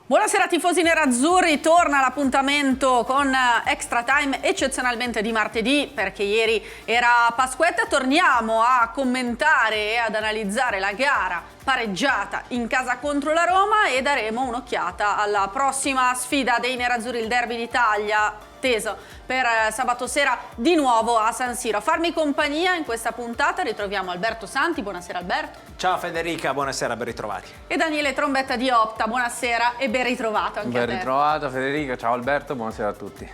Buonasera tifosi nerazzurri, torna l'appuntamento con Extra Time eccezionalmente di martedì perché ieri era Pasquetta. Torniamo a commentare e ad analizzare la gara pareggiata in casa contro la Roma e daremo un'occhiata alla prossima sfida dei nerazzurri, il Derby d'Italia, teso per sabato sera di nuovo a San Siro. A farmi compagnia in questa puntata ritroviamo Alberto Santi. Buonasera Alberto. Ciao Federica, buonasera, ben ritrovati. E Daniele Trombetta di Opta, buonasera e ben ritrovato anche a te. Ben ritrovato Federica, ciao Alberto, buonasera a tutti.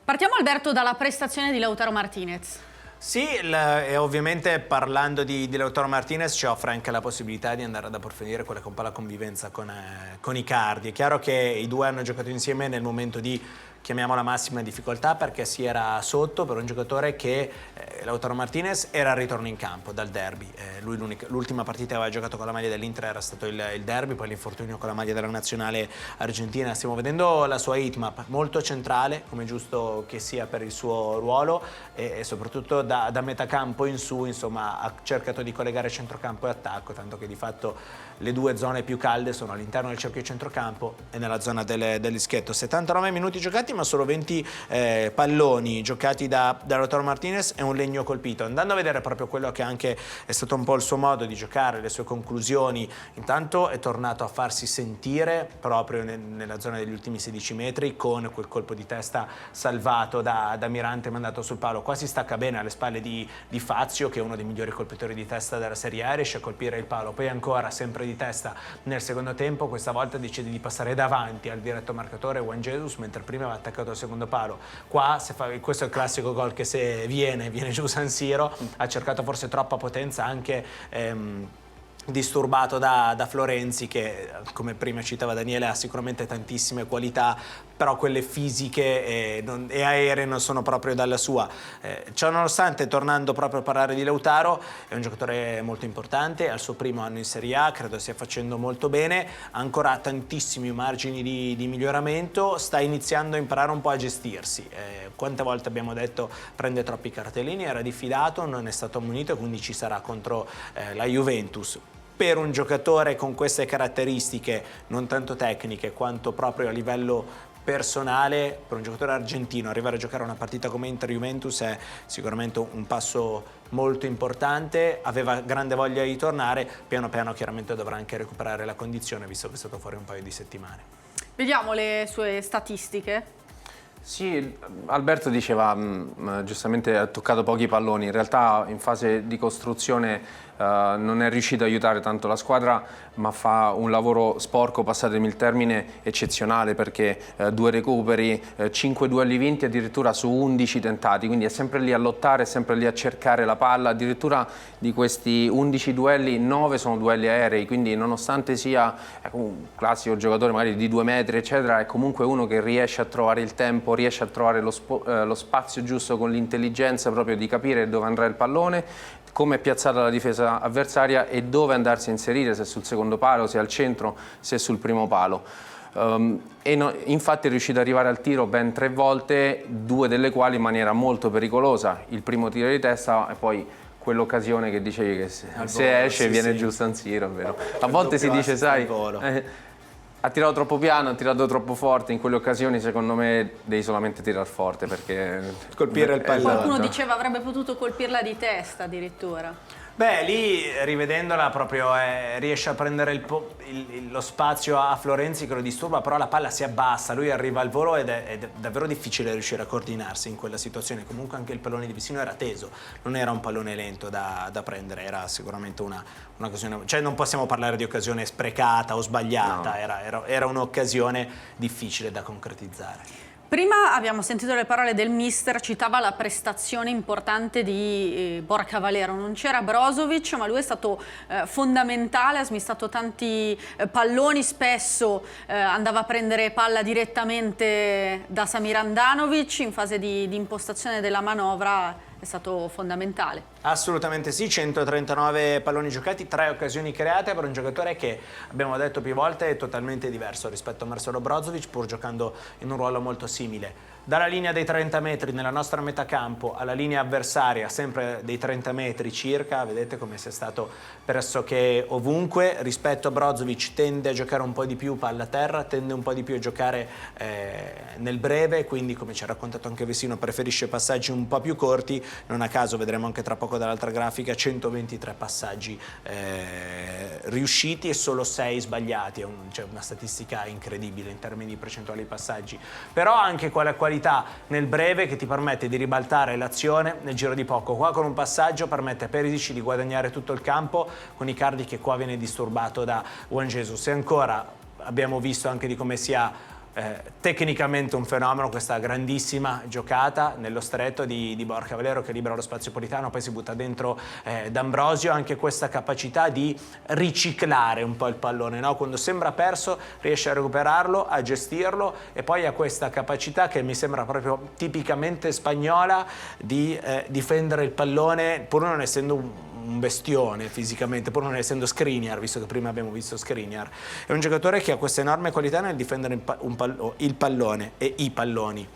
Partiamo Alberto dalla prestazione di Lautaro Martinez. Sì, e ovviamente parlando di Lautaro Martinez ci offre anche la possibilità di andare ad approfondire quella che è un po' la convivenza con Icardi. È chiaro che i due hanno giocato insieme nel momento di, chiamiamola, massima difficoltà, perché si era sotto per un giocatore che, Lautaro Martinez, era al ritorno in campo dal derby. Lui l'ultima partita che aveva giocato con la maglia dell'Inter era stato il derby, poi l'infortunio con la maglia della nazionale argentina. Stiamo vedendo la sua hitmap molto centrale, come giusto che sia per il suo ruolo, e soprattutto da metà campo in su, insomma, ha cercato di collegare centrocampo e attacco, tanto che di fatto le due zone più calde sono all'interno del cerchio centrocampo e nella zona dell'Ischetto. 79 minuti giocati, ma solo 20 palloni giocati da Lautaro Martinez è un legno colpito. Andando a vedere proprio quello che anche è stato un po' il suo modo di giocare, le sue conclusioni, intanto è tornato a farsi sentire proprio nella zona degli ultimi 16 metri con quel colpo di testa salvato da Mirante mandato sul palo. Qua si stacca bene alle spalle di Fazio, che è uno dei migliori colpitori di testa della Serie A, riesce a colpire il palo, poi ancora sempre di testa nel secondo tempo. Questa volta decide di passare davanti al diretto marcatore Juan Jesus, mentre prima aveva attaccato al secondo palo. Qua questo è il classico gol che se viene giù San Siro. Ha cercato forse troppa potenza, anche disturbato da Florenzi, che come prima citava Daniele ha sicuramente tantissime qualità, però quelle fisiche e aeree non sono proprio dalla sua. Ciononostante, tornando proprio a parlare di Lautaro, è un giocatore molto importante, al suo primo anno in Serie A, credo stia facendo molto bene, ha ancora tantissimi margini di miglioramento, sta iniziando a imparare un po' a gestirsi. Quante volte abbiamo detto prende troppi cartellini, era diffidato, non è stato ammonito, quindi ci sarà contro la Juventus. Per un giocatore con queste caratteristiche, non tanto tecniche quanto proprio a livello personale, per un giocatore argentino arrivare a giocare una partita come Inter-Juventus è sicuramente un passo molto importante. Aveva grande voglia di tornare, piano piano chiaramente dovrà anche recuperare la condizione, visto che è stato fuori un paio di settimane. Vediamo le sue statistiche. Sì, Alberto diceva, giustamente ha toccato pochi palloni, in realtà in fase di costruzione non è riuscito a aiutare tanto la squadra, ma fa un lavoro sporco, passatemi il termine, eccezionale, perché 2 recuperi, 5 duelli vinti addirittura su 11 tentati, quindi è sempre lì a lottare, è sempre lì a cercare la palla. Addirittura di questi 11 duelli 9 sono duelli aerei, quindi nonostante sia un classico giocatore magari di 2 metri eccetera, è comunque uno che riesce a trovare il tempo, riesce a trovare lo spazio giusto con l'intelligenza proprio di capire dove andrà il pallone, come è piazzata la difesa avversaria e dove andarsi a inserire, se sul secondo palo, se al centro, se sul primo palo. Infatti è riuscito ad arrivare al tiro ben 3 volte, 2 delle quali in maniera molto pericolosa. Il primo tiro di testa e poi quell'occasione che dicevi che se esce viene giù San Siro, è vero. A volte si dice, sai, ha tirato troppo piano, ha tirato troppo forte. In quelle occasioni secondo me devi solamente tirare forte, perché colpire il pallone. Qualcuno diceva avrebbe potuto colpirla di testa addirittura. Beh, lì rivedendola proprio riesce a prendere lo spazio a Florenzi, che lo disturba, però la palla si abbassa, lui arriva al volo ed è davvero difficile riuscire a coordinarsi in quella situazione. Comunque anche il pallone di vicino era teso, non era un pallone lento da prendere, era sicuramente un'occasione, cioè non possiamo parlare di occasione sprecata o sbagliata, no. Era un'occasione difficile da concretizzare. Prima abbiamo sentito le parole del mister, citava la prestazione importante di Borja Valero. Non c'era Brozovic, ma lui è stato fondamentale, ha smistato tanti palloni, spesso andava a prendere palla direttamente da Samir Handanovic. In fase di impostazione della manovra è stato fondamentale. Assolutamente sì, 139 palloni giocati, 3 occasioni create per un giocatore che, abbiamo detto più volte, è totalmente diverso rispetto a Marcelo Brozovic, pur giocando in un ruolo molto simile. dalla linea dei 30 metri nella nostra metà campo alla linea avversaria, sempre dei 30 metri circa, vedete come sia stato pressoché ovunque. Rispetto a Brozovic tende a giocare un po' di più palla a terra, tende un po' di più a giocare nel breve, quindi come ci ha raccontato anche Vessino preferisce passaggi un po' più corti. Non a caso vedremo anche tra poco dall'altra grafica 123 passaggi riusciti e solo 6 sbagliati, cioè una statistica incredibile in termini di percentuali di passaggi, però anche quella qualità nel breve che ti permette di ribaltare l'azione nel giro di poco. Qua con un passaggio permette a Perisic di guadagnare tutto il campo, con Icardi che qua viene disturbato da Juan Jesus. E ancora abbiamo visto anche di come sia tecnicamente un fenomeno questa grandissima giocata nello stretto di Borja Valero che libera lo spazio Politano, poi si butta dentro D'Ambrosio. Anche questa capacità di riciclare un po' il pallone, no? Quando sembra perso riesce a recuperarlo, a gestirlo, e poi ha questa capacità che mi sembra proprio tipicamente spagnola di difendere il pallone, pur non essendo un bestione fisicamente, pur non essendo Skriniar, visto che prima abbiamo visto Skriniar. È un giocatore che ha questa enorme qualità nel difendere il pallone e i palloni,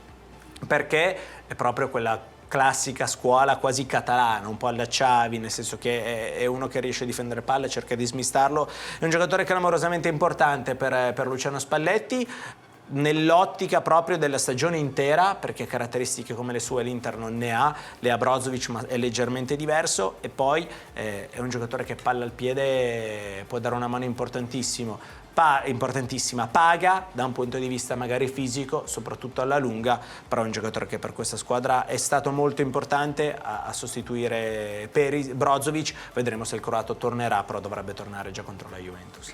perché è proprio quella classica scuola quasi catalana, un po' alla Xavi, nel senso che è uno che riesce a difendere palla, cerca di smistarlo. È un giocatore clamorosamente importante per Luciano Spalletti, nell'ottica proprio della stagione intera, perché caratteristiche come le sue l'Inter non ne ha, le ha Brozovic, ma è leggermente diverso. E poi è un giocatore che palla al piede può dare una mano importantissima, paga da un punto di vista magari fisico, soprattutto alla lunga, però è un giocatore che per questa squadra è stato molto importante a sostituire Brozovic. Vedremo se il croato tornerà, però dovrebbe tornare già contro la Juventus.